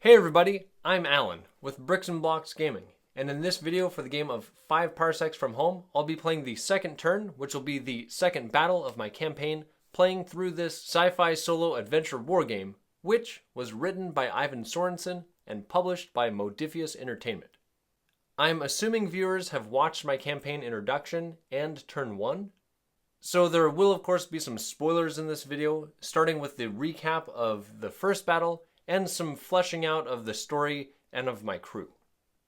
Hey everybody, I'm Alan with Bricks and Blocks Gaming, and in this video for the game of 5 Parsecs from Home, I'll be playing the second turn, which will be the second battle of my campaign, playing through this sci-fi solo adventure war game, which was written by Ivan Sorensen and published by Modifius Entertainment. I'm assuming viewers have watched my campaign introduction and turn 1, so there will of course be some spoilers in this video, starting with the recap of the first battle and some fleshing out of the story and of my crew.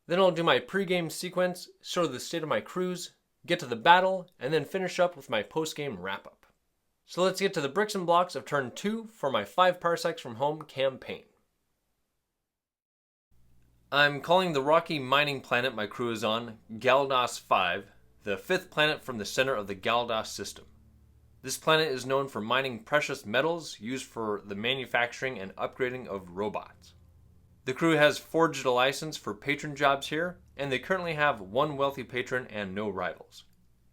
Then I'll do my pre-game sequence, show the state of my crews, get to the battle, and then finish up with my post-game wrap-up. So let's get to the bricks and blocks of turn 2 for my 5 Parsecs from Home campaign. I'm calling the rocky mining planet my crew is on Galdos 5, the 5th planet from the center of the Galdos system. This planet is known for mining precious metals used for the manufacturing and upgrading of robots. The crew has forged a license for patron jobs here, and they currently have 1 wealthy patron and no rivals.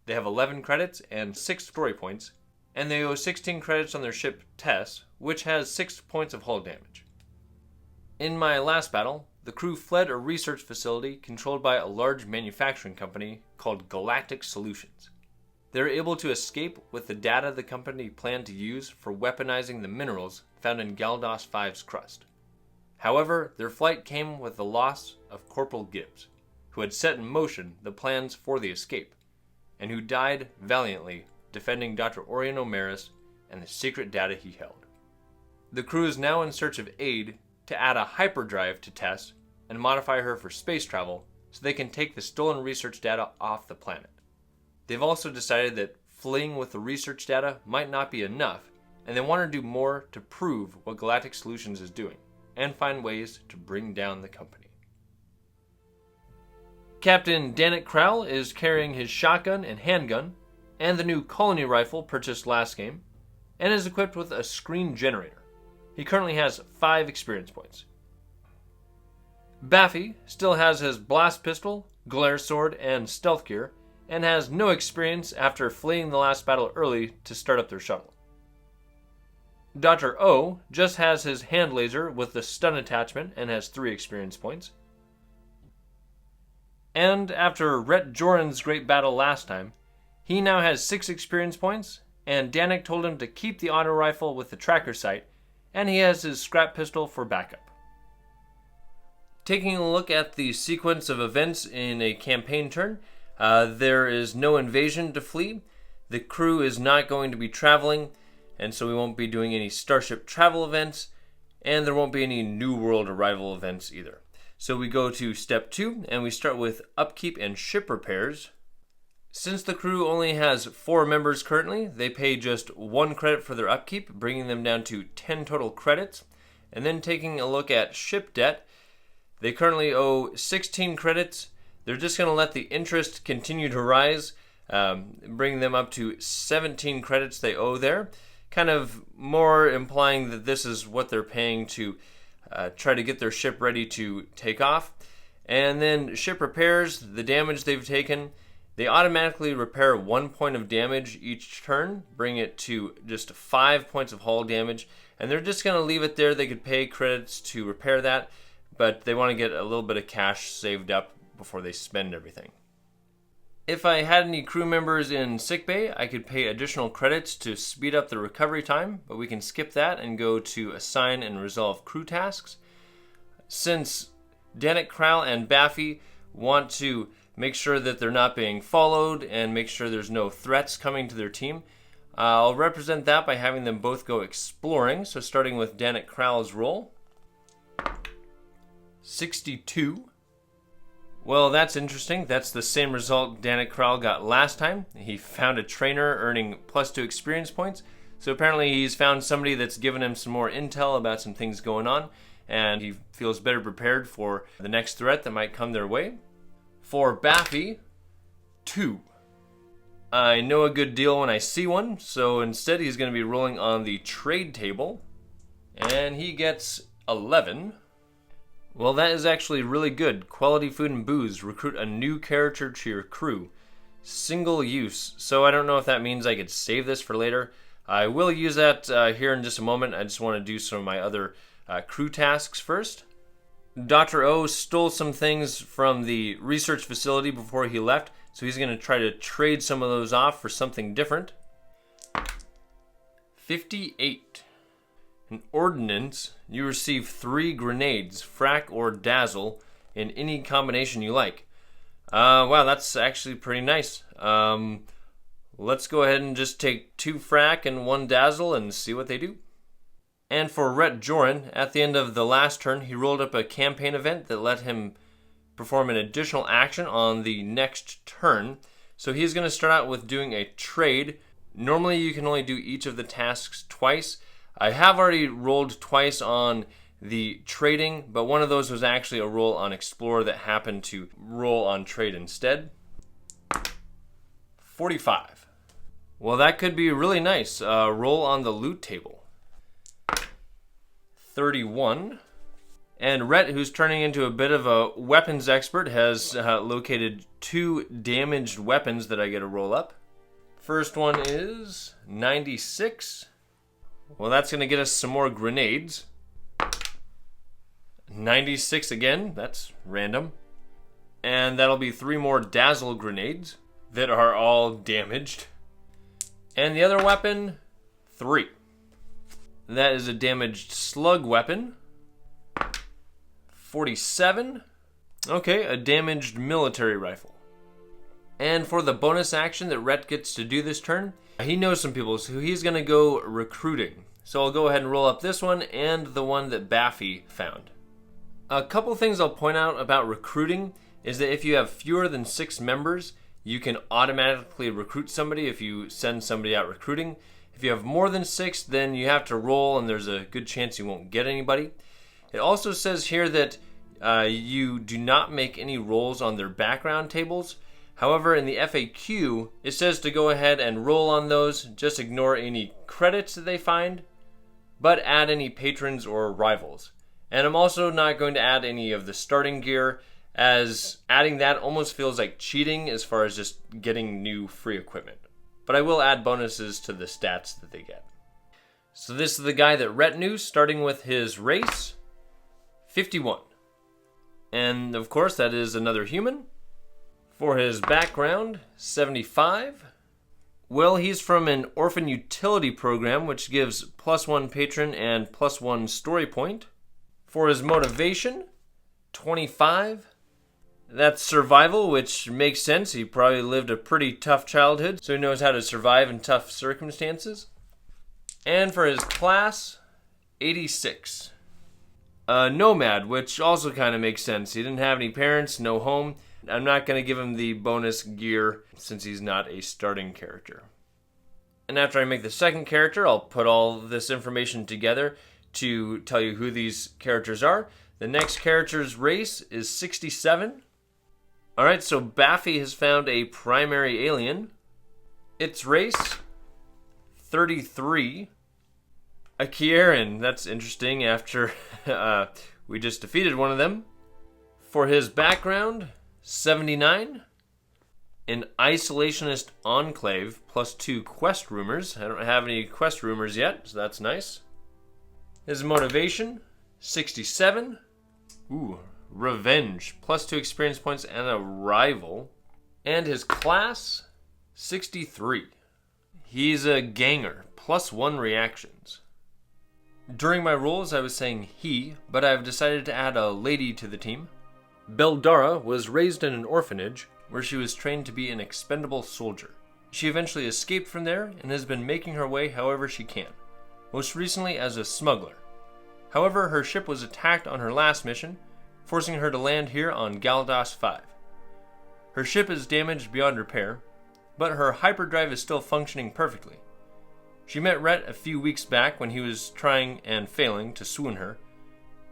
They have 11 credits and 6 story points, and they owe 16 credits on their ship Tess, which has 6 points of hull damage. In my last battle, the crew fled a research facility controlled by a large manufacturing company called Galactic Solutions. They were able to escape with the data the company planned to use for weaponizing the minerals found in Galdos 5's crust. However, their flight came with the loss of Corporal Gibbs, who had set in motion the plans for the escape, and who died valiantly defending Dr. Orion O'Maris and the secret data he held. The crew is now in search of aid to add a hyperdrive to Tess and modify her for space travel so they can take the stolen research data off the planet. They've also decided that fleeing with the research data might not be enough, and they want to do more to prove what Galactic Solutions is doing, and find ways to bring down the company. Captain Danik Kral is carrying his shotgun and handgun, and the new colony rifle purchased last game, and is equipped with a screen generator. He currently has 5 experience points. Baffy still has his blast pistol, glare sword, and stealth gear, and has no experience after fleeing the last battle early to start up their shuttle. Dr. O just has his hand laser with the stun attachment and has 3 experience points. And after Rhett Joran's great battle last time, he now has 6 experience points, and Danik told him to keep the auto rifle with the tracker sight, and he has his scrap pistol for backup. Taking a look at the sequence of events in a campaign turn, there is no invasion to flee. The crew is not going to be traveling, and so we won't be doing any starship travel events, and there won't be any New World arrival events either. So we go to step 2, and we start with upkeep and ship repairs. Since the crew only has 4 members currently, they pay just 1 credit for their upkeep, bringing them down to 10 total credits. And then taking a look at ship debt, they currently owe 16 credits. They're just going to let the interest continue to rise, bringing them up to 17 credits they owe there. Kind of more implying that this is what they're paying to try to get their ship ready to take off. And then ship repairs, the damage they've taken, they automatically repair 1 point of damage each turn, bring it to just 5 points of hull damage. And they're just going to leave it there. They could pay credits to repair that, but they want to get a little bit of cash saved up before they spend everything. If I had any crew members in sickbay, I could pay additional credits to speed up the recovery time, but we can skip that and go to assign and resolve crew tasks. Since Danik, Kral, and Baffy want to make sure that they're not being followed and make sure there's no threats coming to their team, I'll represent that by having them both go exploring. So starting with Danik Kral's roll. 62. Well, that's interesting. That's the same result Danik Kral got last time. He found a trainer earning +2 experience points. So apparently he's found somebody that's given him some more intel about some things going on, and he feels better prepared for the next threat that might come their way. For Baffy, 2. I know a good deal when I see one, so instead he's going to be rolling on the trade table, and he gets 11. Well, that is actually really good. Quality food and booze. Recruit a new character to your crew. Single use. So I don't know if that means I could save this for later. I will use that here in just a moment. I just want to do some of my other crew tasks first. Dr. O stole some things from the research facility before he left, so he's going to try to trade some of those off for something different. 58. An ordnance, you receive 3 grenades, frack or dazzle, in any combination you like. Wow, that's actually pretty nice. Let's go ahead and just take 2 frack and 1 dazzle and see what they do. And for Rhett Joran, at the end of the last turn, he rolled up a campaign event that let him perform an additional action on the next turn. So he's going to start out with doing a trade. Normally you can only do each of the tasks twice. I have already rolled twice on the trading, but one of those was actually a roll on Explorer that happened to roll on trade instead. 45. Well, that could be really nice. Roll on the loot table. 31. And Rhett, who's turning into a bit of a weapons expert, has located 2 damaged weapons that I get to roll up. First one is 96. Well, that's going to get us some more grenades. 96 again, that's random. And that'll be 3 more dazzle grenades that are all damaged. And the other weapon, 3. That is a damaged slug weapon. 47. Okay, a damaged military rifle. And for the bonus action that Rhett gets to do this turn, he knows some people, so he's going to go recruiting. So I'll go ahead and roll up this one and the one that Baffy found. A couple things I'll point out about recruiting is that if you have fewer than 6 members, you can automatically recruit somebody if you send somebody out recruiting. If you have more than 6, then you have to roll and there's a good chance you won't get anybody. It also says here that you do not make any rolls on their background tables. However, in the FAQ, it says to go ahead and roll on those, just ignore any credits that they find, but add any patrons or rivals. And I'm also not going to add any of the starting gear, as adding that almost feels like cheating as far as just getting new free equipment. But I will add bonuses to the stats that they get. So this is the guy that Rhett knew, starting with his race, 51. And of course that is another human. For his background, 75. Well, he's from an orphan utility program, which gives +1 patron and +1 story point. For his motivation, 25. That's survival, which makes sense. He probably lived a pretty tough childhood, so he knows how to survive in tough circumstances. And for his class, 86. Nomad, which also kind of makes sense. He didn't have any parents, no home. I'm not going to give him the bonus gear since he's not a starting character. And after I make the second character, I'll put all this information together to tell you who these characters are. The next character's race is 67. Alright, so Baffy has found a primary alien. Its race, 33. A Kieran, that's interesting after we just defeated one of them. For his background, 79. An isolationist enclave, +2 quest rumors. I don't have any quest rumors yet, so that's nice. His motivation, 67. Ooh, revenge, +2 experience points and a rival. And his class, 63. He's a ganger, +1 reactions. During my rolls, I was saying he, but I've decided to add a lady to the team. Beldara was raised in an orphanage where she was trained to be an expendable soldier. She eventually escaped from there and has been making her way however she can, most recently as a smuggler. However, her ship was attacked on her last mission, forcing her to land here on Galdas 5. Her ship is damaged beyond repair, but her hyperdrive is still functioning perfectly. She met Rhett a few weeks back when he was trying and failing to swoon her.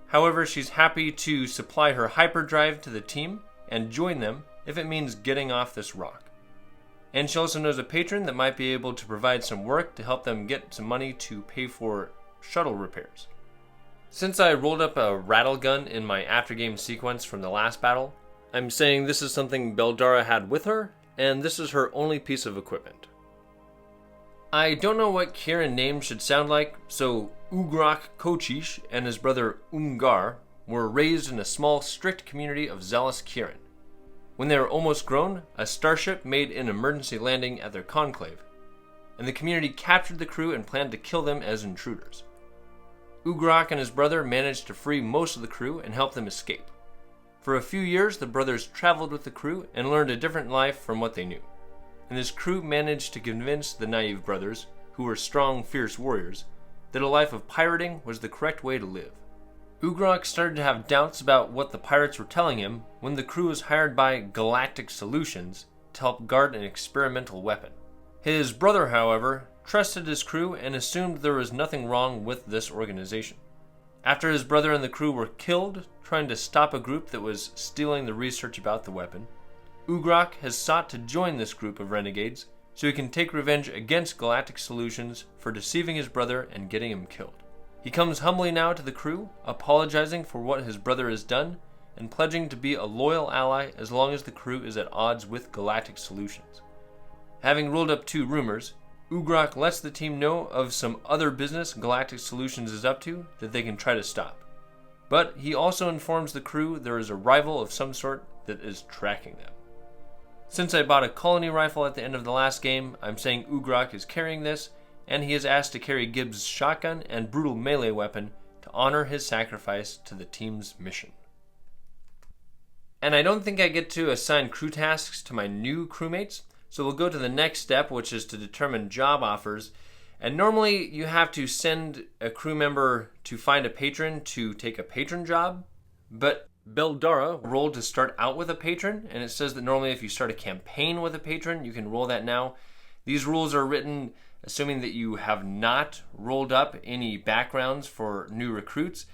However, she's happy to supply her hyperdrive to the team and join them if it means getting off this rock. And she also knows a patron that might be able to provide some work to help them get some money to pay for shuttle repairs. Since I rolled up a rattle gun in my aftergame sequence from the last battle, I'm saying this is something Beldara had with her, and this is her only piece of equipment. I don't know what Kieran name should sound like, so Ugrak Kochish and his brother Ungar were raised in a small, strict community of zealous Kirin. When they were almost grown, a starship made an emergency landing at their conclave, and the community captured the crew and planned to kill them as intruders. Ugrok and his brother managed to free most of the crew and help them escape. For a few years, the brothers traveled with the crew and learned a different life from what they knew. And this crew managed to convince the naive brothers, who were strong, fierce warriors, that a life of pirating was the correct way to live. Ugrok started to have doubts about what the pirates were telling him when the crew was hired by Galactic Solutions to help guard an experimental weapon. His brother, however, trusted his crew and assumed there was nothing wrong with this organization. After his brother and the crew were killed trying to stop a group that was stealing the research about the weapon, Ugrok has sought to join this group of renegades so he can take revenge against Galactic Solutions for deceiving his brother and getting him killed. He comes humbly now to the crew, apologizing for what his brother has done and pledging to be a loyal ally as long as the crew is at odds with Galactic Solutions. Having ruled up 2 rumors, Ugrok lets the team know of some other business Galactic Solutions is up to that they can try to stop. But he also informs the crew there is a rival of some sort that is tracking them. Since I bought a colony rifle at the end of the last game, I'm saying Ugrok is carrying this, and he is asked to carry Gibbs' shotgun and brutal melee weapon to honor his sacrifice to the team's mission. And I don't think I get to assign crew tasks to my new crewmates, so we'll go to the next step, which is to determine job offers. And normally you have to send a crew member to find a patron to take a patron job, but Beldara rolled to start out with a patron, and it says that normally if you start a campaign with a patron, you can roll that now. These rules are written assuming that you have not rolled up any backgrounds for new recruits,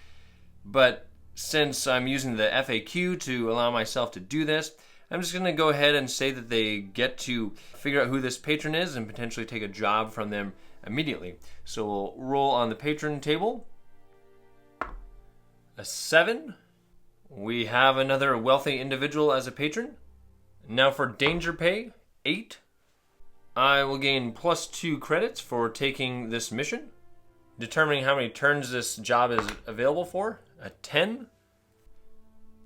but since I'm using the FAQ to allow myself to do this, I'm just going to go ahead and say that they get to figure out who this patron is and potentially take a job from them immediately. So we'll roll on the patron table. A 7. We have another wealthy individual as a patron. Now for danger pay, 8. I will gain +2 credits for taking this mission. Determining how many turns this job is available for, a 10.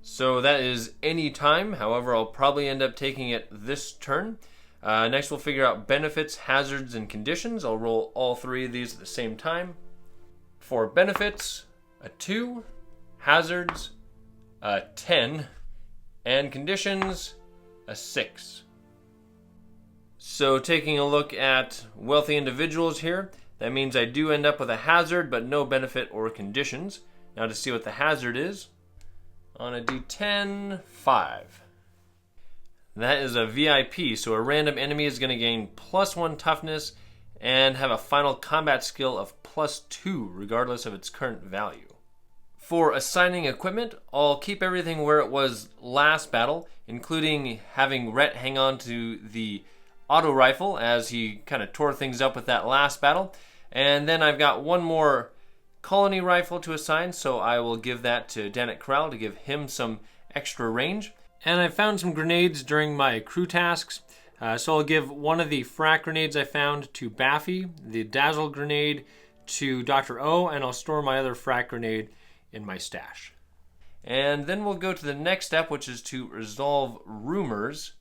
So that is any time, however I'll probably end up taking it this turn. Next we'll figure out benefits, hazards, and conditions. I'll roll all 3 of these at the same time. For benefits, a 2. Hazards, a 10. And conditions, a 6. So taking a look at wealthy individuals here, that means I do end up with a hazard but no benefit or conditions. Now to see what the hazard is, on a D10, 5. That is a VIP, so a random enemy is going to gain +1 toughness and have a final combat skill of +2 regardless of its current value. For assigning equipment, I'll keep everything where it was last battle, including having Rhett hang on to the auto rifle as he kind of tore things up with that last battle. And then I've got one more colony rifle to assign, so I will give that to Danik Kral to give him some extra range. And I found some grenades during my crew tasks, so I'll give one of the frag grenades I found to Baffy, the dazzle grenade to Dr. O, and I'll store my other frag grenade in my stash. And then we'll go to the next step, which is to resolve rumors.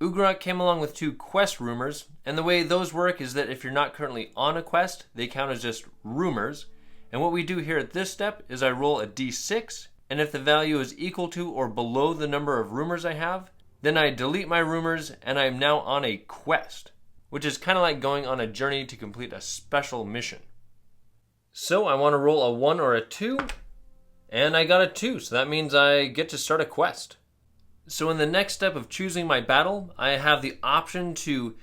Ugrok came along with 2 quest rumors, and the way those work is that if you're not currently on a quest, they count as just rumors. And what we do here at this step is I roll a d6, and if the value is equal to or below the number of rumors I have, then I delete my rumors and I am now on a quest, which is kind of like going on a journey to complete a special mission. So I want to roll a 1 or a 2, and I got a 2, so that means I get to start a quest. So in the next step of choosing my battle, I have the option to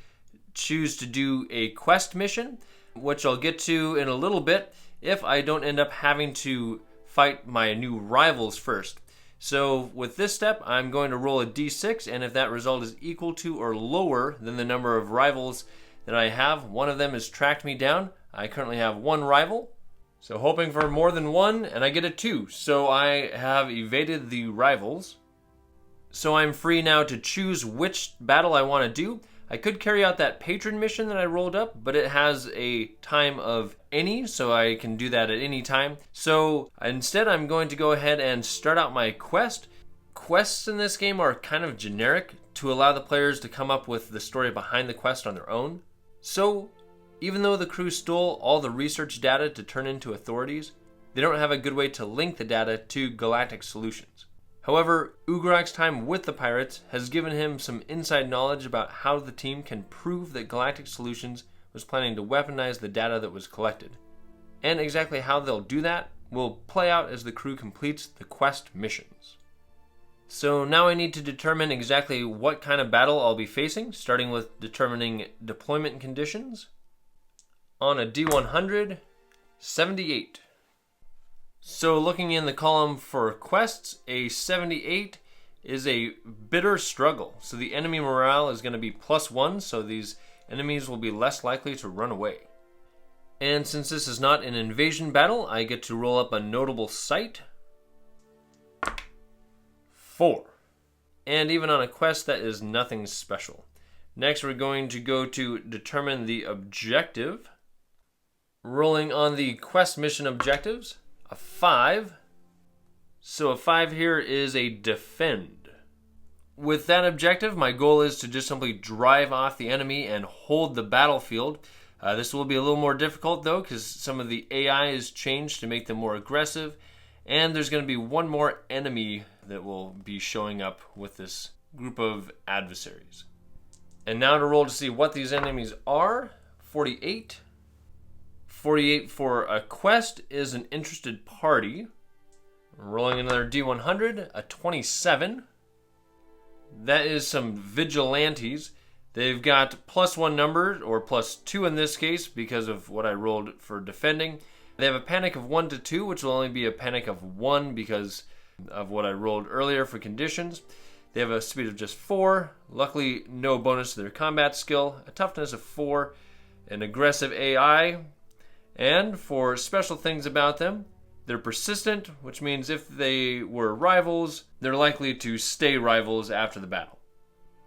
choose to do a quest mission, which I'll get to in a little bit if I don't end up having to fight my new rivals first. So with this step, I'm going to roll a d6, and if that result is equal to or lower than the number of rivals that I have, one of them has tracked me down. I currently have 1 rival, so hoping for more than 1, and I get a 2. So I have evaded the rivals. So I'm free now to choose which battle I want to do. I could carry out that patron mission that I rolled up, but it has a time of any, so I can do that at any time. So instead, I'm going to go ahead and start out my quest. Quests in this game are kind of generic to allow the players to come up with the story behind the quest on their own. So even though the crew stole all the research data to turn into authorities, they don't have a good way to link the data to galactic solutions. However, Ugarak's time with the pirates has given him some inside knowledge about how the team can prove that Galactic Solutions was planning to weaponize the data that was collected. And exactly how they'll do that will play out as the crew completes the quest missions. So now I need to determine exactly what kind of battle I'll be facing, starting with determining deployment conditions. On a D100, 78. So looking in the column for quests, a 78 is a bitter struggle. So the enemy morale is going to be +1, so these enemies will be less likely to run away. And since this is not an invasion battle, I get to roll up a notable sight. 4. And even on a quest, that is nothing special. Next, we're going to go to determine the objective. Rolling on the quest mission objectives. A 5. So a 5 here is a defend. With that objective, my goal is to just simply drive off the enemy and hold the battlefield. This will be a little more difficult though, because some of the AI is changed to make them more aggressive. And there's going to be one more enemy that will be showing up with this group of adversaries. And now to roll to see what these enemies are. 48. 48 for a quest is an interested party. Rolling another D100, a 27. That is some vigilantes. They've got +1 number, or +2 in this case, because of what I rolled for defending. They have a panic of 1 to 2, which will only be a panic of 1 because of what I rolled earlier for conditions. They have a speed of just 4. Luckily, no bonus to their combat skill. A toughness of 4. An aggressive AI. And for special things about them, they're persistent, which means if they were rivals, they're likely to stay rivals after the battle.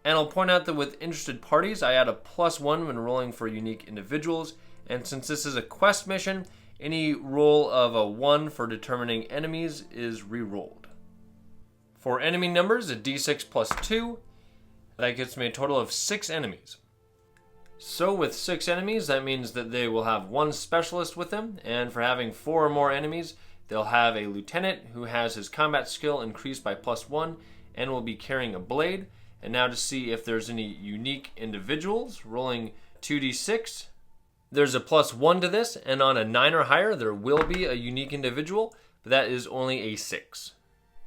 And I'll point out that with interested parties, I add a +1 when rolling for unique individuals. And since this is a quest mission, any roll of a 1 for determining enemies is re-rolled. For enemy numbers, a d6 +2. That gets me a total of 6 enemies. So with 6 enemies, that means that they will have 1 specialist with them, and for having 4 or more enemies, they'll have a lieutenant who has his combat skill increased by +1 and will be carrying a blade. And now to see if there's any unique individuals, rolling 2d6. There's a +1 to this, and on a 9 or higher, there will be a unique individual, but that is only a 6.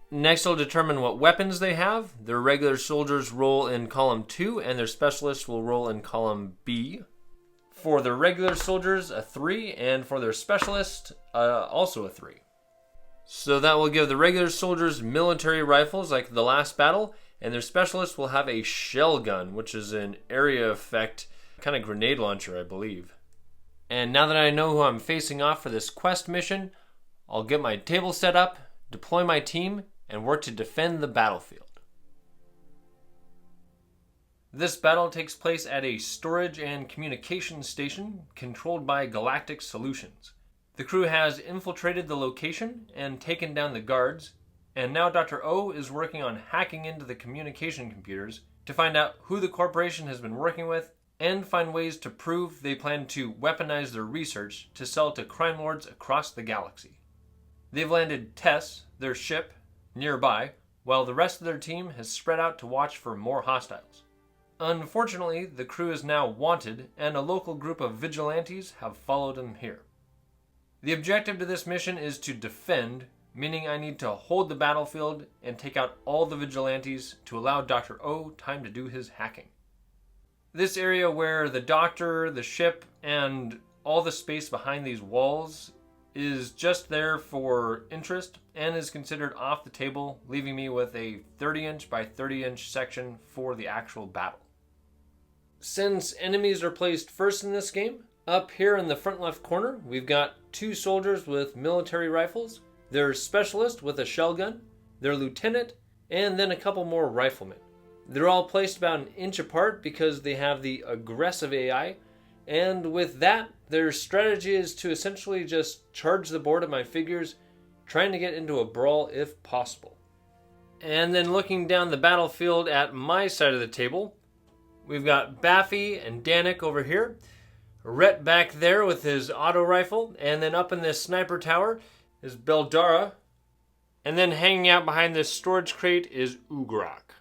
Next, I'll determine what weapons they have. Their regular soldiers roll in column 2, and their specialists will roll in column B. For their regular soldiers, a 3, and for their specialist, also a 3. So that will give the regular soldiers military rifles like the last battle, and their specialists will have a shell gun, which is an area effect, kind of grenade launcher, I believe. And now that I know who I'm facing off for this quest mission, I'll get my table set up, deploy my team, and work to defend the battlefield. This battle takes place at a storage and communication station controlled by Galactic Solutions. The crew has infiltrated the location and taken down the guards, and now Dr. O is working on hacking into the communication computers to find out who the corporation has been working with and find ways to prove they plan to weaponize their research to sell to crime lords across the galaxy. They've landed Tess, their ship, nearby, while the rest of their team has spread out to watch for more hostiles. Unfortunately, the crew is now wanted, and a local group of vigilantes have followed them here. The objective to this mission is to defend, meaning I need to hold the battlefield and take out all the vigilantes to allow Dr. O time to do his hacking. This area where the doctor, the ship, and all the space behind these walls is just there for interest and is considered off the table, leaving me with a 30-inch by 30-inch section for the actual battle. Since enemies are placed first in this game, up here in the front left corner, we've got 2 soldiers with military rifles, their specialist with a shell gun, their lieutenant, and then a couple more riflemen. They're all placed about an inch apart because they have the aggressive AI, And with that, their strategy is to essentially just charge the board at my figures, trying to get into a brawl if possible. And then looking down the battlefield at my side of the table, we've got Baffy and Danik over here, Rhett back there with his auto rifle, and then up in this sniper tower is Beldara, and then hanging out behind this storage crate is Ugrak.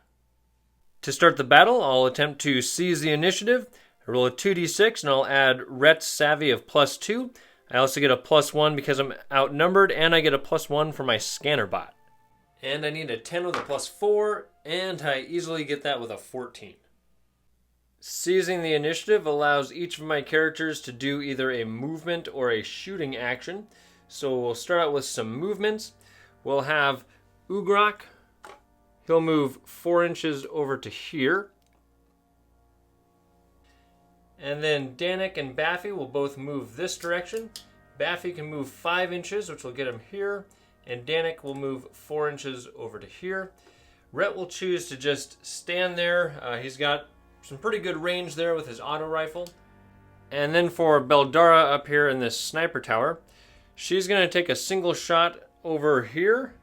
To start the battle, I'll attempt to seize the initiative. I roll a 2d6 and I'll add Rhett's Savvy of +2. I also get a +1 because I'm outnumbered, and I get a +1 for my scanner bot. And I need a 10 with a +4, and I easily get that with a 14. Seizing the initiative allows each of my characters to do either a movement or a shooting action. So we'll start out with some movements. We'll have Ugrak. He'll move 4 inches over to here. And then Danik and Baffy will both move this direction. Baffy can move 5 inches, which will get him here. And Danik will move 4 inches over to here. Rhett will choose to just stand there. He's got some pretty good range there with his auto rifle. And then for Beldara up here in this sniper tower, she's going to take a single shot over here.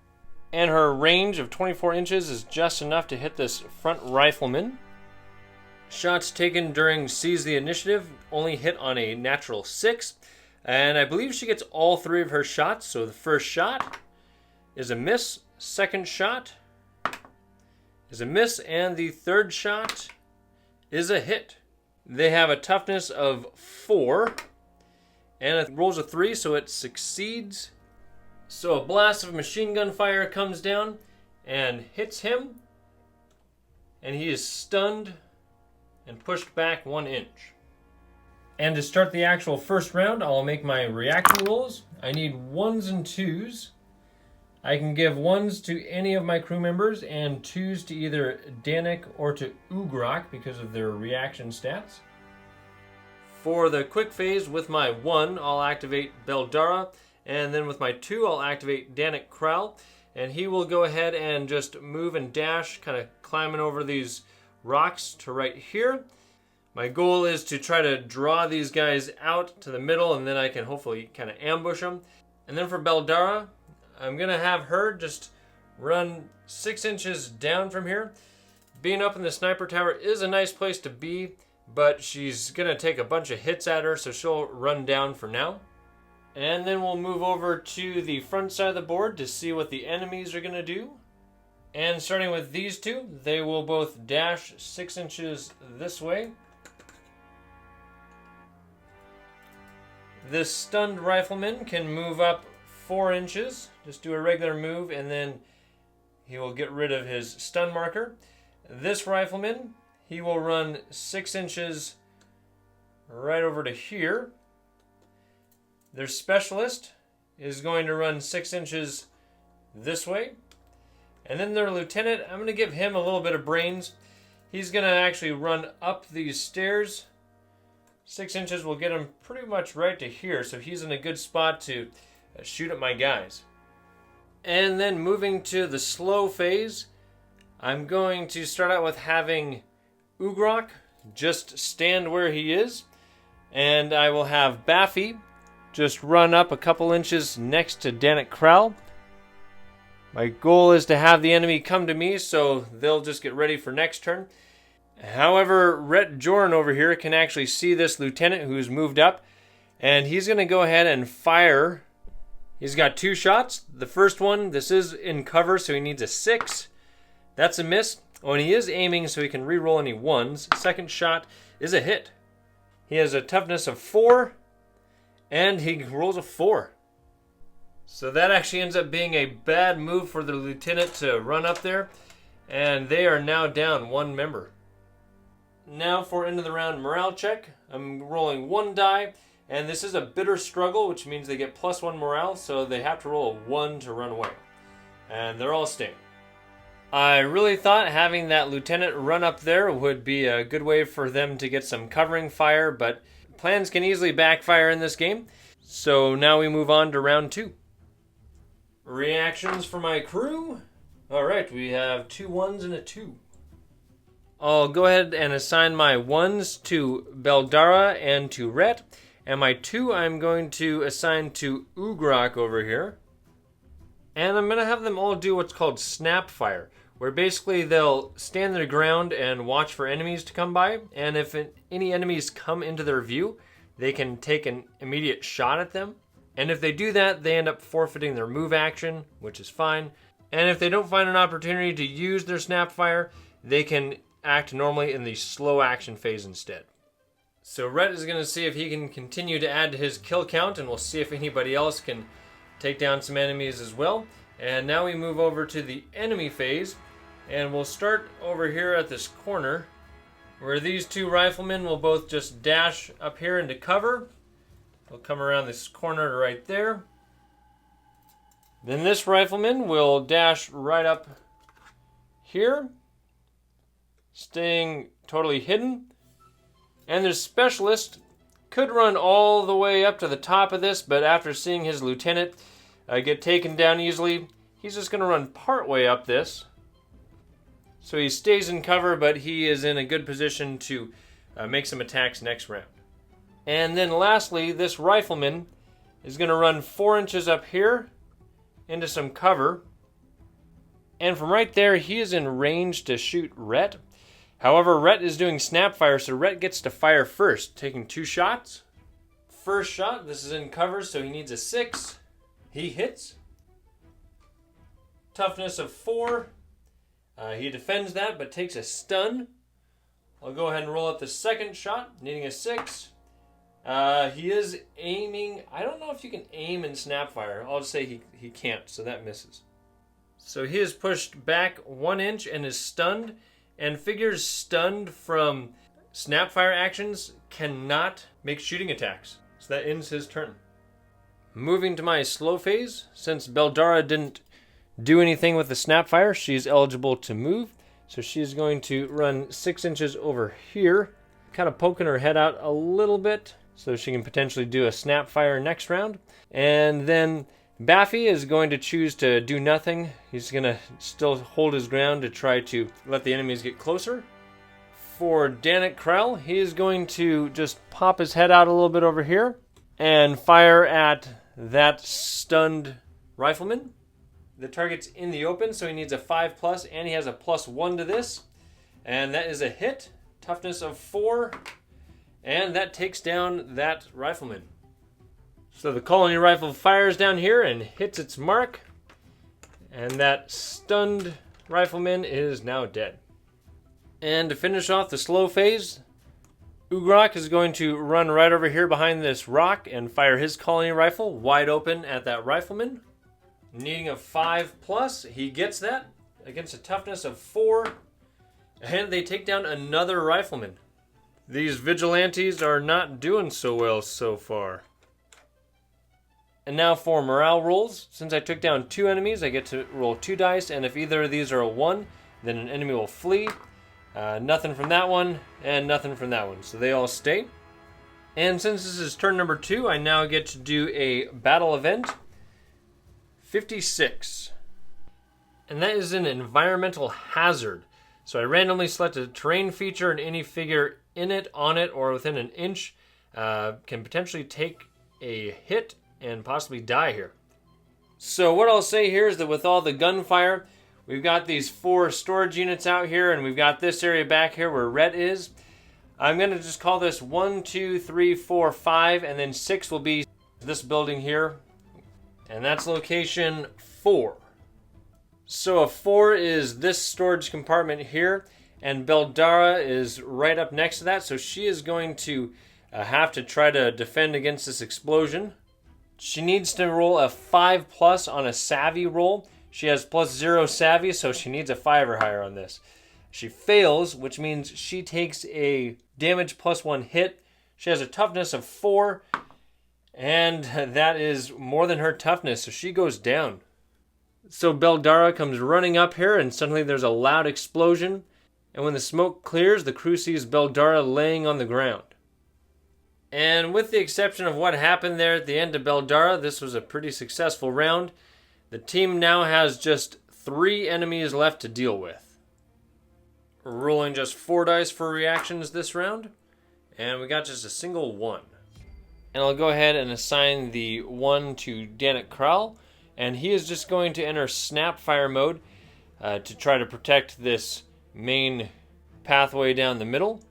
And her range of 24 inches is just enough to hit this front rifleman. Shots taken during Seize the Initiative only hit on a natural 6. And I believe she gets all 3 of her shots. So the first shot is a miss. Second shot is a miss. And the third shot is a hit. They have a toughness of 4. And it rolls a 3, so it succeeds. So a blast of machine gun fire comes down and hits him. And he is stunned and pushed back 1 inch. And to start the actual first round, I'll make my reaction rolls. I need 1s and 2s. I can give 1s to any of my crew members and 2s to either Danik or to Ugrak because of their reaction stats. For the quick phase, with my 1, I'll activate Beldara, and then with my 2, I'll activate Danik Kral, and he will go ahead and just move and dash, kind of climbing over these rocks to right here. My goal is to try to draw these guys out to the middle, and then I can hopefully kind of ambush them. And then for Beldara, I'm going to have her just run 6 inches down from here. Being up in the sniper tower is a nice place to be, but she's going to take a bunch of hits at her, so she'll run down for now. And then we'll move over to the front side of the board to see what the enemies are going to do. And starting with these two, they will both dash 6 inches this way. This stunned rifleman can move up 4 inches. Just do a regular move, and then he will get rid of his stun marker. This rifleman, he will run 6 inches right over to here. Their specialist is going to run 6 inches this way. And then their lieutenant, I'm going to give him a little bit of brains. He's going to actually run up these stairs. 6 inches will get him pretty much right to here, so he's in a good spot to shoot at my guys. And then moving to the slow phase, I'm going to start out with having Ugrak just stand where he is, and I will have Baffy just run up a couple inches next to Danik Kral. My goal is to have the enemy come to me, so they'll just get ready for next turn. However, Rhett Jorn over here can actually see this lieutenant who's moved up, and he's going to go ahead and fire. He's got 2 shots. The first one, this is in cover, so he needs a 6. That's a miss. Oh, and he is aiming, so he can re-roll any 1s. Second shot is a hit. He has a toughness of 4, and he rolls a 4. So that actually ends up being a bad move for the lieutenant to run up there, and they are now down 1 member. Now for end of the round morale check. I'm rolling 1 die, and this is a bitter struggle, which means they get +1 morale, so they have to roll a 1 to run away. And they're all staying. I really thought having that lieutenant run up there would be a good way for them to get some covering fire, but plans can easily backfire in this game. So now we move on to round 2. Reactions for my crew. Alright, we have 2 1s and a 2. I'll go ahead and assign my 1s to Beldara and to Rhett. And my 2 I'm going to assign to Ugrak over here. And I'm going to have them all do what's called snap fire, where basically they'll stand their ground and watch for enemies to come by. And if any enemies come into their view, they can take an immediate shot at them. And if they do that, they end up forfeiting their move action, which is fine. And if they don't find an opportunity to use their snap fire, they can act normally in the slow action phase instead. So Rhett is going to see if he can continue to add to his kill count, and we'll see if anybody else can take down some enemies as well. And now we move over to the enemy phase, and we'll start over here at this corner, where these 2 riflemen will both just dash up here into cover. They'll come around this corner to right there. Then this rifleman will dash right up here, staying totally hidden. And their specialist could run all the way up to the top of this, but after seeing his lieutenant get taken down easily, he's just going to run part way up this. So he stays in cover, but he is in a good position to make some attacks next round. And then lastly, this rifleman is going to run 4 inches up here into some cover. And from right there, he is in range to shoot Rhett. However, Rhett is doing snap fire, so Rhett gets to fire first, taking 2 shots. First shot, this is in cover, so he needs a 6. He hits. Toughness of 4. He defends that, but takes a stun. I'll go ahead and roll up the second shot, needing a 6. He is aiming. I don't know if you can aim in snapfire. I'll just say he can't, so that misses. So he is pushed back 1 inch and is stunned. And figures stunned from snapfire actions cannot make shooting attacks. So that ends his turn. Moving to my slow phase, since Beldara didn't do anything with the snapfire, she's eligible to move. So she's going to run 6 inches over here, kind of poking her head out a little bit so she can potentially do a snapfire next round. And then Baffy is going to choose to do nothing. He's going to still hold his ground to try to let the enemies get closer. For Danik Kral, he is going to just pop his head out a little bit over here and fire at that stunned rifleman. The target's in the open, so he needs a 5+, and he has a +1 to this. And that is a hit. Toughness of 4. And that takes down that rifleman. So the colony rifle fires down here and hits its mark. And that stunned rifleman is now dead. And to finish off the slow phase, Ugrak is going to run right over here behind this rock and fire his colony rifle wide open at that rifleman. Needing a 5+, he gets that against a toughness of 4. And they take down another rifleman. These vigilantes are not doing so well so far. And now for morale rolls. Since I took down 2 enemies, I get to roll 2 dice, and if either of these are a 1, then an enemy will flee. Nothing from that one, and nothing from that one. So they all stay. And since this is turn number 2, I now get to do a battle event. 56. And that is an environmental hazard. So I randomly select a terrain feature, and any figure in it, on it, or within an inch can potentially take a hit and possibly die here. So what I'll say here is that with all the gunfire, we've got these 4 storage units out here, and we've got this area back here where Rhett is. I'm going to just call this 1, 2, 3, 4, 5, and then 6 will be this building here. And that's location 4. So a 4 is this storage compartment here, and Beldara is right up next to that, so she is going to have to try to defend against this explosion. She needs to roll a 5+ on a savvy roll. She has +0 savvy, so she needs a 5 or higher on this. She fails, which means she takes a damage +1 hit. She has a toughness of 4, and that is more than her toughness, so she goes down. So Beldara comes running up here, and suddenly there's a loud explosion. And when the smoke clears, the crew sees Beldara laying on the ground. And with the exception of what happened there at the end of Beldara, this was a pretty successful round. The team now has just 3 enemies left to deal with. Rolling just 4 dice for reactions this round. And we got just a single 1. And I'll go ahead and assign the 1 to Danik Kral. And he is just going to enter Snapfire mode to try to protect this main pathway down the middle.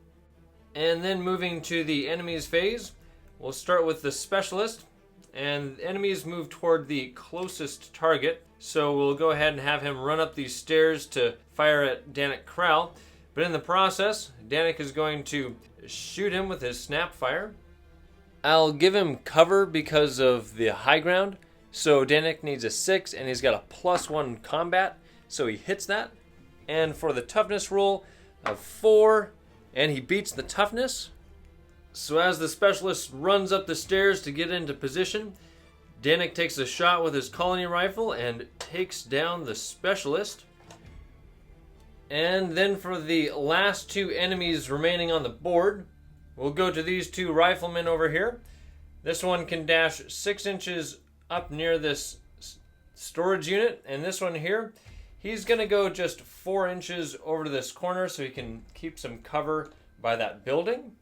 And then moving to the enemies phase, we'll start with the Specialist. And enemies move toward the closest target. So we'll go ahead and have him run up these stairs to fire at Danik Kral. But in the process, Danik is going to shoot him with his Snapfire. I'll give him cover because of the high ground. So Danik needs a 6 and he's got a +1 combat. So he hits that. And for the toughness roll of 4, and he beats the toughness. So as the Specialist runs up the stairs to get into position, Danik takes a shot with his colony rifle and takes down the Specialist. And then for the last 2 enemies remaining on the board, we'll go to these 2 riflemen over here. This one can dash 6 inches up near this storage unit, and this one here, he's going to go just 4 inches over to this corner so he can keep some cover by that building.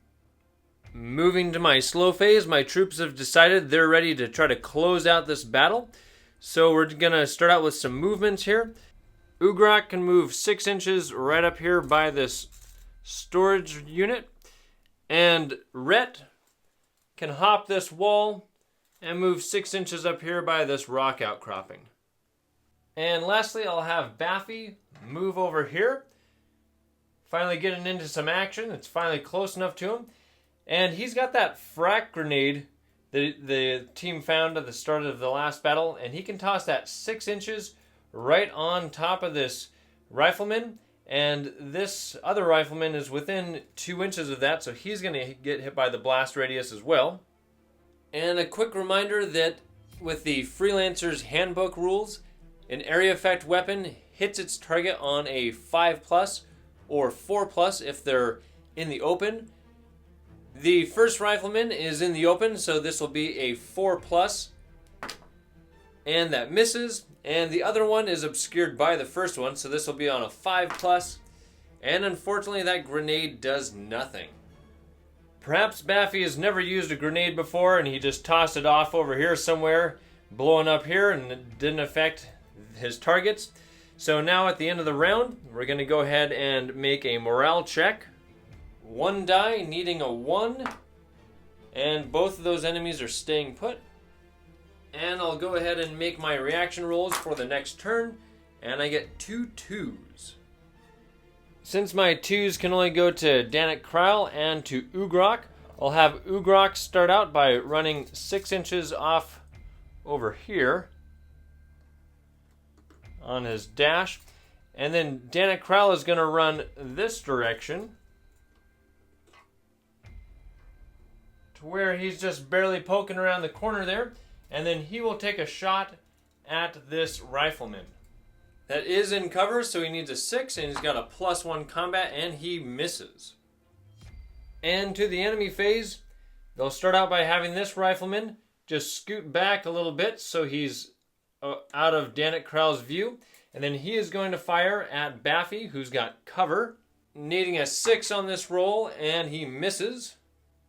Moving to my slow phase, my troops have decided they're ready to try to close out this battle. So we're going to start out with some movements here. Ugrak can move 6 inches right up here by this storage unit. And Rhett can hop this wall and move 6 inches up here by this rock outcropping. And lastly, I'll have Baffy move over here. Finally getting into some action. It's finally close enough to him. And he's got that frag grenade that the team found at the start of the last battle. And he can toss that 6 inches right on top of this rifleman. And this other rifleman is within 2 inches of that. So he's going to get hit by the blast radius as well. And a quick reminder that with the Freelancer's Handbook rules, an area effect weapon hits its target on a 5+ or 4+ if they're in the open. The first rifleman is in the open, so this will be a 4+, and that misses. And the other one is obscured by the first one, so this will be on a 5+, and unfortunately that grenade does nothing. Perhaps Baffy has never used a grenade before and he just tossed it off over here somewhere, blowing up here, and it didn't affect his targets. So now at the end of the round, we're going to go ahead and make a morale check. 1 die needing a 1, and both of those enemies are staying put. And I'll go ahead and make my reaction rolls for the next turn, and I get 2 2s. Since my 2s can only go to Danik Kral and to Ugrak, I'll have Ugrak start out by running 6 inches off over here on his dash. And then Danik Kral is going to run this direction to where he's just barely poking around the corner there. And then he will take a shot at this rifleman. That is in cover, so he needs a 6, and he's got a +1 combat, and he misses. And to the enemy phase, they'll start out by having this rifleman just scoot back a little bit so he's out of Danik Kral's view. And then he is going to fire at Baffy, who's got cover, needing a 6 on this roll, and he misses.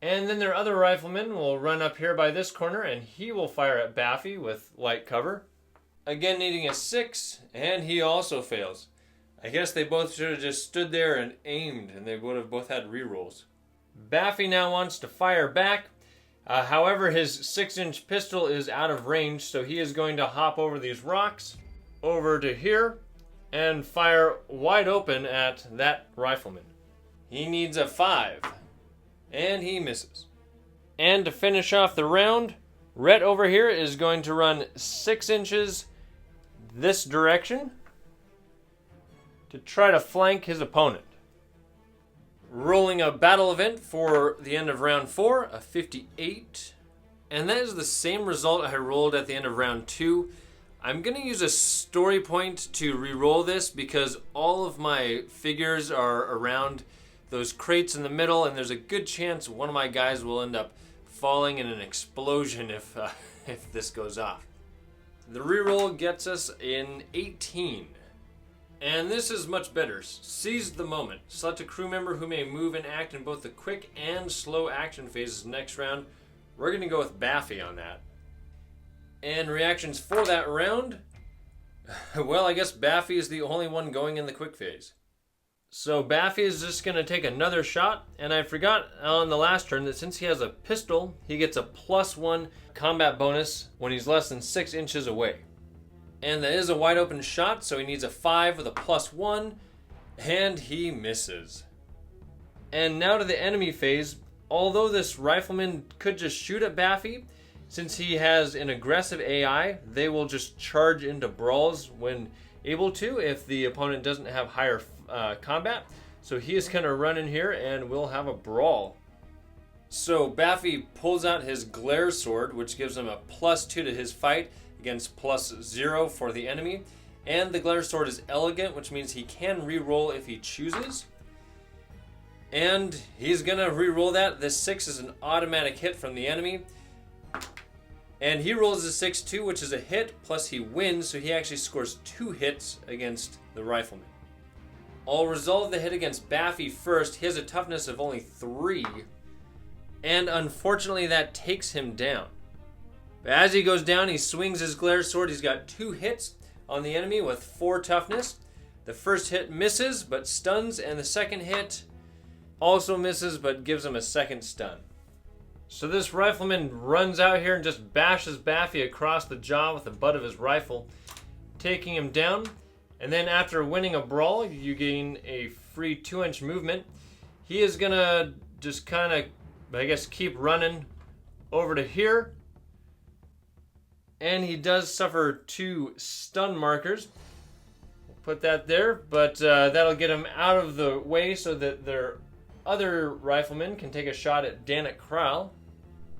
And then their other rifleman will run up here by this corner, and he will fire at Baffy with light cover. Again needing a 6, and he also fails. I guess they both should have just stood there and aimed, and they would have both had rerolls. Baffy now wants to fire back. However, his 6-inch pistol is out of range, so he is going to hop over these rocks, over to here, and fire wide open at that rifleman. He needs a 5, and he misses. And to finish off the round, Rhett over here is going to run 6 inches this direction to try to flank his opponent. Rolling a battle event for the end of round 4, a 58. And that is the same result I rolled at the end of round 2. I'm going to use a story point to re-roll this because all of my figures are around those crates in the middle, and there's a good chance one of my guys will end up falling in an explosion if this goes off. The reroll gets us in 18. And this is much better. Seize the moment. Select a crew member who may move and act in both the quick and slow action phases next round. We're going to go with Baffy on that. And reactions for that round? Well, I guess Baffy is the only one going in the quick phase. So Baffy is just going to take another shot, and I forgot on the last turn that since he has a pistol, he gets a +1 combat bonus when he's less than 6 inches away. And that is a wide open shot, so he needs a 5 with a +1, and he misses. And now to the enemy phase. Although this rifleman could just shoot at Baffy, since he has an aggressive AI, they will just charge into brawls when able to if the opponent doesn't have higher combat. So he is going to run in here and we'll have a brawl. So Baffy pulls out his glare sword, which gives him a +2 to his fight against +0 for the enemy. And the glare sword is elegant, which means he can reroll if he chooses. And he's going to reroll that. This 6 is an automatic hit from the enemy. And he rolls a 6 too, which is a hit, plus he wins, so he actually scores 2 hits against the rifleman. I'll resolve the hit against Baffy first. He has a toughness of only 3. And unfortunately that takes him down. But as he goes down, he swings his glare sword. He's got 2 hits on the enemy with 4 toughness. The first hit misses, but stuns, and the second hit also misses, but gives him a second stun. So this rifleman runs out here and just bashes Baffy across the jaw with the butt of his rifle, taking him down. And then after winning a brawl, you gain a free 2-inch movement. He is going to just kind of, I guess, keep running over to here. And he does suffer 2 stun markers. We'll put that there, but that'll get him out of the way so that their other riflemen can take a shot at Danik Kral.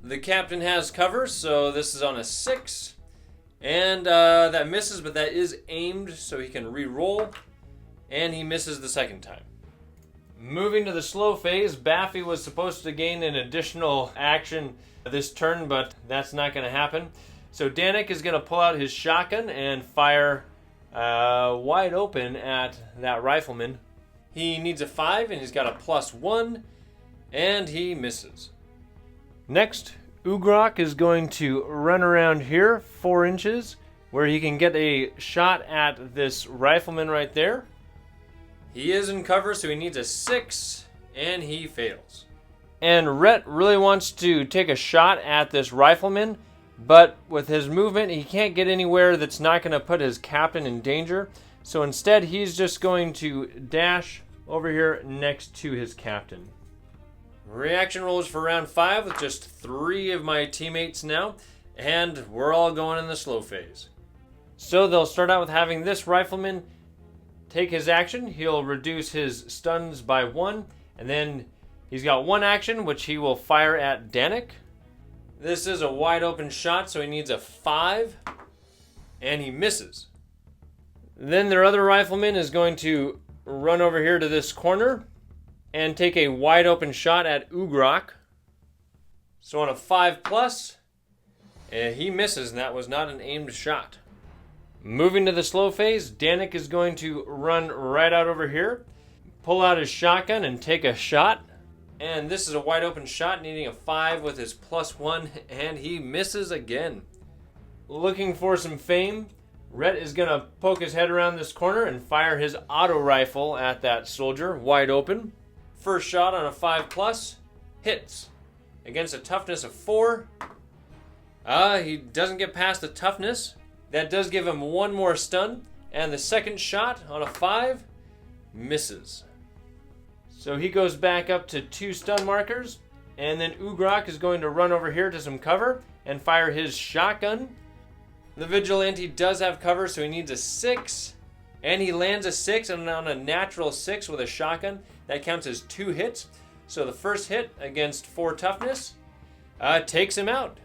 The captain has cover, so this is on a 6. And that misses, but that is aimed, so he can re-roll. And he misses the second time. Moving to the slow phase, Baffy was supposed to gain an additional action this turn, but that's not going to happen. So Danik is going to pull out his shotgun and fire wide open at that rifleman. He needs a 5, and he's got a +1, and he misses. Next, Ugrok is going to run around here 4 inches, where he can get a shot at this rifleman right there. He is in cover, so he needs a 6, and he fails. And Rhett really wants to take a shot at this rifleman, but with his movement, he can't get anywhere that's not going to put his captain in danger. So instead, he's just going to dash over here next to his captain. Reaction rolls for round 5 with just 3 of my teammates now, and we're all going in the slow phase. So they'll start out with having this rifleman take his action. He'll reduce his stuns by 1, and then he's got 1 action, which he will fire at Danik. This is a wide open shot, so he needs a 5, and he misses. Then their other rifleman is going to run over here to this corner and take a wide open shot at Ugrok. So on a 5+, he misses, and that was not an aimed shot. Moving to the slow phase, Danik is going to run right out over here, pull out his shotgun and take a shot. And this is a wide open shot, needing a 5 with his +1, and he misses again. Looking for some fame, Rhett is going to poke his head around this corner and fire his auto rifle at that soldier, wide open. First shot on a 5+, hits. Against a toughness of 4. He doesn't get past the toughness. That does give him 1 more stun. And the second shot on a 5, misses. So he goes back up to 2 stun markers. And then Ugrok is going to run over here to some cover and fire his shotgun. The Vigilante does have cover, so he needs a 6. And he lands a 6, and on a natural 6 with a shotgun, that counts as 2 hits. So the first hit against 4 toughness takes him out.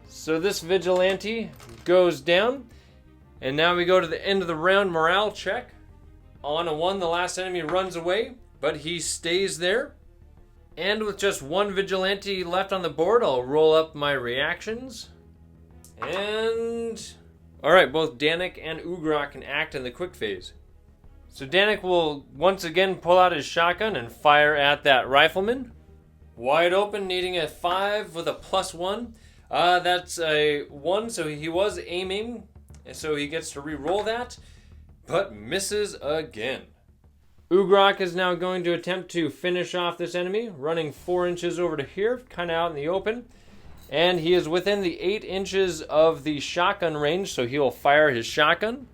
So this Vigilante goes down. And now we go to the end of the round morale check. On a 1, the last enemy runs away, but he stays there. And with just 1 Vigilante left on the board, I'll roll up my reactions. And alright, both Danik and Ugrok can act in the quick phase. So Danik will once again pull out his shotgun and fire at that rifleman. Wide open, needing a 5 with a +1. That's a 1, so he was aiming, and so he gets to re-roll that, but misses again. Ugrok is now going to attempt to finish off this enemy, running 4 inches over to here, kind of out in the open. And he is within the 8 inches of the shotgun range, so he will fire his shotgun.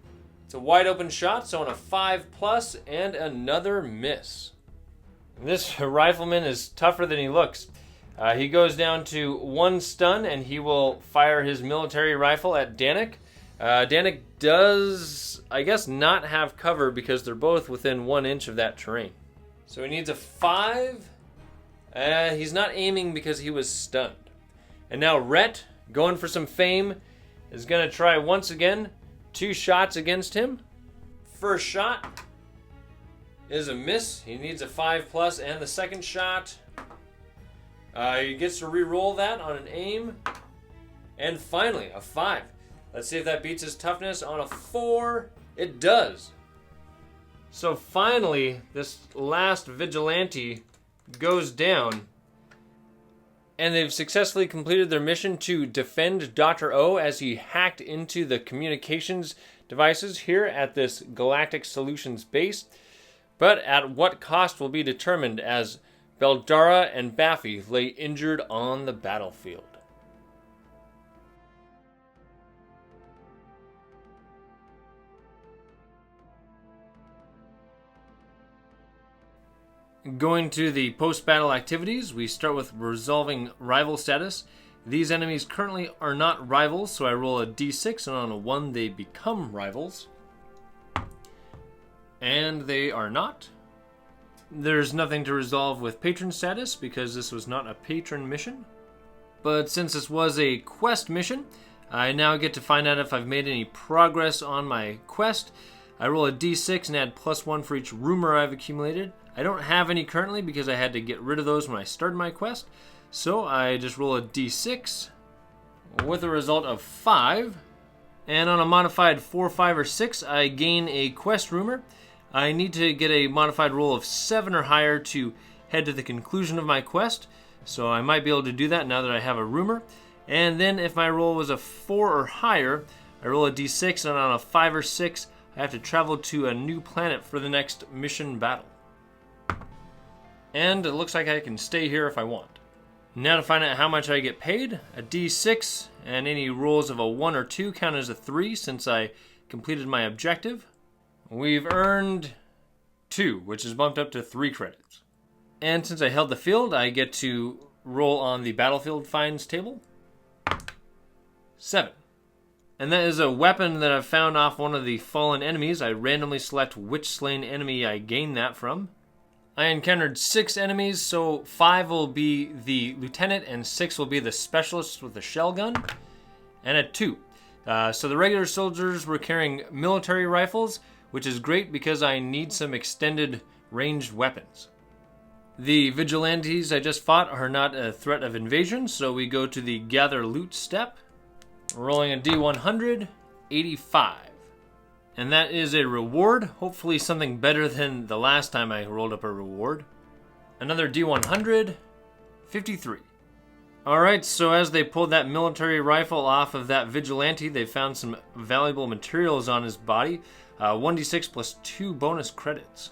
It's a wide open shot, so on a 5+ and another miss. This rifleman is tougher than he looks. He goes down to 1 stun, and he will fire his military rifle at Danik. Danik does, I guess, not have cover because they're both within 1 inch of that terrain. So he needs a 5. He's not aiming because he was stunned. And now Rhett, going for some fame, is going to try once again. 2 shots against him. First shot is a miss. He needs a 5+, and the second shot, he gets to re-roll that on an aim. And finally, a 5. Let's see if that beats his toughness on a 4. It does. So finally, this last vigilante goes down, and they've successfully completed their mission to defend Dr. O as he hacked into the communications devices here at this Galactic Solutions base. But at what cost will be determined as Beldara and Baffy lay injured on the battlefield. Going to the post-battle activities, we start with resolving rival status. These enemies currently are not rivals, so I roll a d6, and on a 1 they become rivals. And they are not. There's nothing to resolve with patron status because this was not a patron mission. But since this was a quest mission, I now get to find out if I've made any progress on my quest. I roll a d6 and add +1 for each rumor I've accumulated. I don't have any currently because I had to get rid of those when I started my quest. So I just roll a d6 with a result of 5. And on a modified 4, 5, or 6, I gain a quest rumor. I need to get a modified roll of 7 or higher to head to the conclusion of my quest. So I might be able to do that now that I have a rumor. And then if my roll was a 4 or higher, I roll a d6, and on a 5 or 6, I have to travel to a new planet for the next mission battle. And it looks like I can stay here if I want. Now to find out how much I get paid, a d6, and any rolls of a 1 or 2 count as a 3 since I completed my objective. We've earned 2, which is bumped up to 3 credits. And since I held the field, I get to roll on the battlefield finds table. 7. And that is a weapon that I've found off one of the fallen enemies. I randomly select which slain enemy I gain that from. I encountered 6 enemies, so 5 will be the lieutenant and 6 will be the specialist with the shell gun. And a 2. So the regular soldiers were carrying military rifles, which is great because I need some extended ranged weapons. The vigilantes I just fought are not a threat of invasion, so we go to the gather loot step. Rolling a d100, 85. And that is a reward, hopefully something better than the last time I rolled up a reward. Another d100, 53. Alright, so as they pulled that military rifle off of that vigilante, they found some valuable materials on his body. 1d6 plus 2 bonus credits.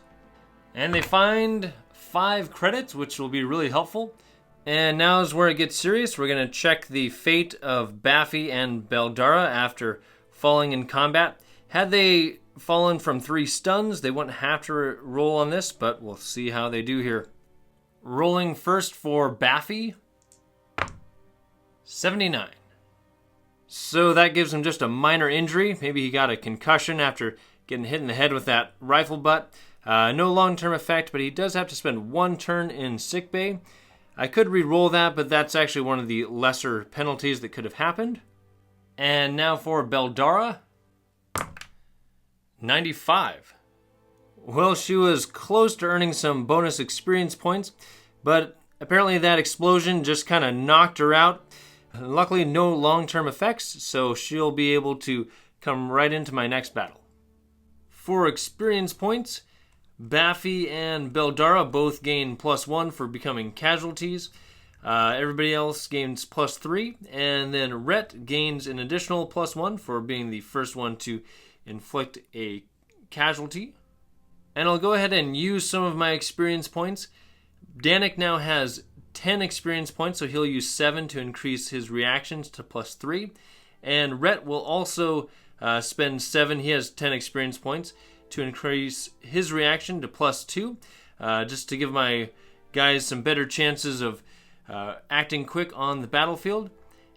And they find 5 credits, which will be really helpful. And now is where it gets serious. We're going to check the fate of Baffy and Beldara after falling in combat. Had they fallen from 3 stuns, they wouldn't have to roll on this, but we'll see how they do here. Rolling first for Baffy, 79. So that gives him just a minor injury. Maybe he got a concussion after getting hit in the head with that rifle butt. No long-term effect, but he does have to spend 1 turn in sickbay. I could re-roll that, but that's actually one of the lesser penalties that could have happened. And now for Beldara, 95. Well, she was close to earning some bonus experience points, but apparently that explosion just kind of knocked her out. Luckily, no long-term effects, so she'll be able to come right into my next battle. For experience points, Baffy and Beldara both gain +1 for becoming casualties. Everybody else gains +3, and then Rhett gains an additional +1 for being the first one to inflict a casualty. And I'll go ahead and use some of my experience points. Danik now has 10 experience points, so he'll use 7 to increase his reactions to +3. And Rhett will also spend 7, he has 10 experience points, to increase his reaction to +2, just to give my guys some better chances of acting quick on the battlefield.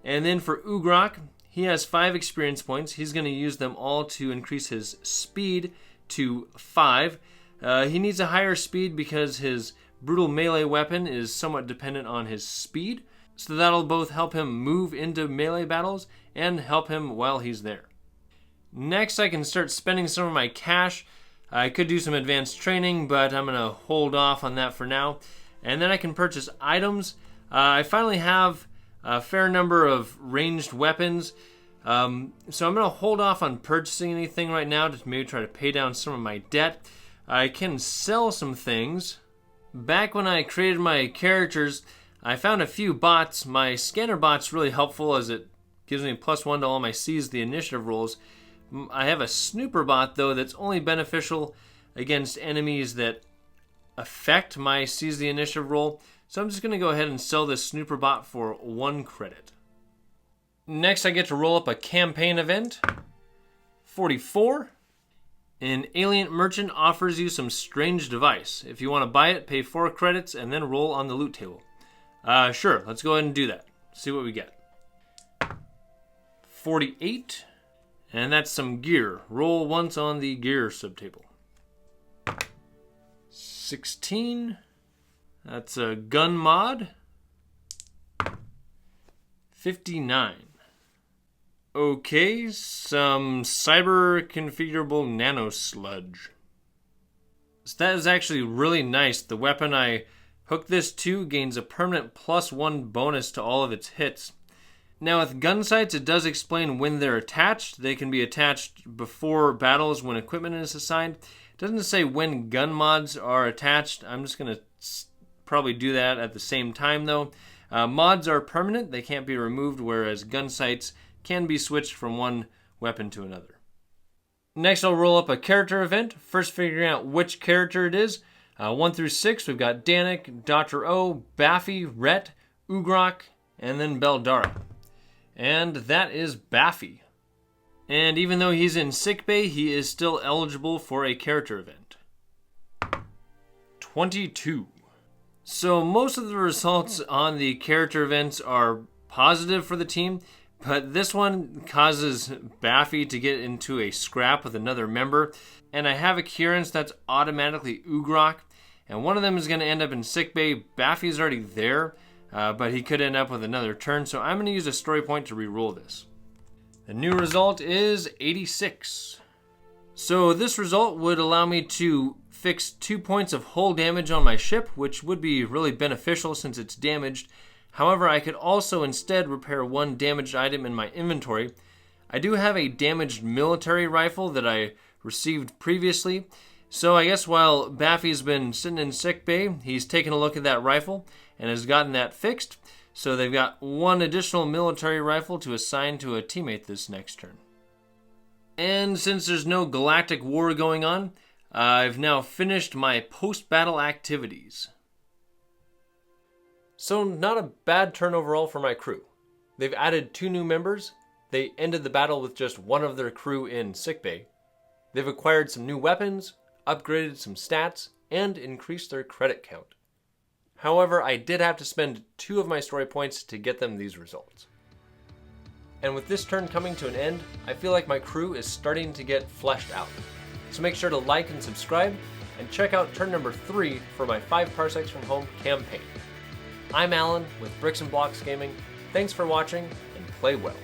And then for Ugrok, he has 5 experience points. He's going to use them all to increase his speed to 5. He needs a higher speed because his brutal melee weapon is somewhat dependent on his speed, so that'll both help him move into melee battles and help him while he's there. Next, I can start spending some of my cash. I could do some advanced training, but I'm going to hold off on that for now. And then I can purchase items. I finally have a fair number of ranged weapons, so I'm going to hold off on purchasing anything right now to maybe try to pay down some of my debt. I can sell some things. Back when I created my characters, I found a few bots. My scanner bot's really helpful as it gives me +1 to all my Seize the Initiative rolls. I have a snooper bot, though, that's only beneficial against enemies that affect my Seize the Initiative roll. So I'm just going to go ahead and sell this snooper bot for 1 credit. Next, I get to roll up a campaign event. 44. An alien merchant offers you some strange device. If you want to buy it, pay 4 credits and then roll on the loot table. Sure, let's go ahead and do that. See what we get. 48. And that's some gear. Roll once on the gear subtable. 16. That's a gun mod. 59. Okay, some cyber configurable nano sludge. So that is actually really nice. The weapon I hooked this to gains a permanent +1 bonus to all of its hits. Now with gun sights, it does explain when they're attached. They can be attached before battles when equipment is assigned. It doesn't say when gun mods are attached. I'm just going to probably do that at the same time though. Mods are permanent. They can't be removed, whereas gun sights can be switched from one weapon to another. Next, I'll roll up a character event, first figuring out which character it is. 1 through 6, we've got Danik, Dr. O, Baffy, Rhett, Ugrok, and then Beldara. And that is Baffy. And even though he's in sickbay, he is still eligible for a character event. 22. So most of the results on the character events are positive for the team, but this one causes Baffy to get into a scrap with another member. And I have a occurrence that's automatically Ugrok, and one of them is going to end up in sickbay. Baffy's already there, but he could end up with another turn, so I'm going to use a story point to reroll this. The new result is 86. So this result would allow me to fix 2 points of hull damage on my ship, which would be really beneficial since it's damaged. However, I could also instead repair 1 damaged item in my inventory. I do have a damaged military rifle that I received previously, so I guess while Baffy's been sitting in sickbay, he's taken a look at that rifle and has gotten that fixed. So they've got 1 additional military rifle to assign to a teammate this next turn. And since there's no galactic war going on, I've now finished my post-battle activities. So not a bad turn overall for my crew. They've added 2 new members. They ended the battle with just 1 of their crew in sickbay. They've acquired some new weapons, upgraded some stats, and increased their credit count. However, I did have to spend 2 of my story points to get them these results. And with this turn coming to an end, I feel like my crew is starting to get fleshed out. So make sure to like and subscribe, and check out turn number 3 for my 5 Parsecs from Home campaign. I'm Alan with Bricks and Blocks Gaming. Thanks for watching, and play well.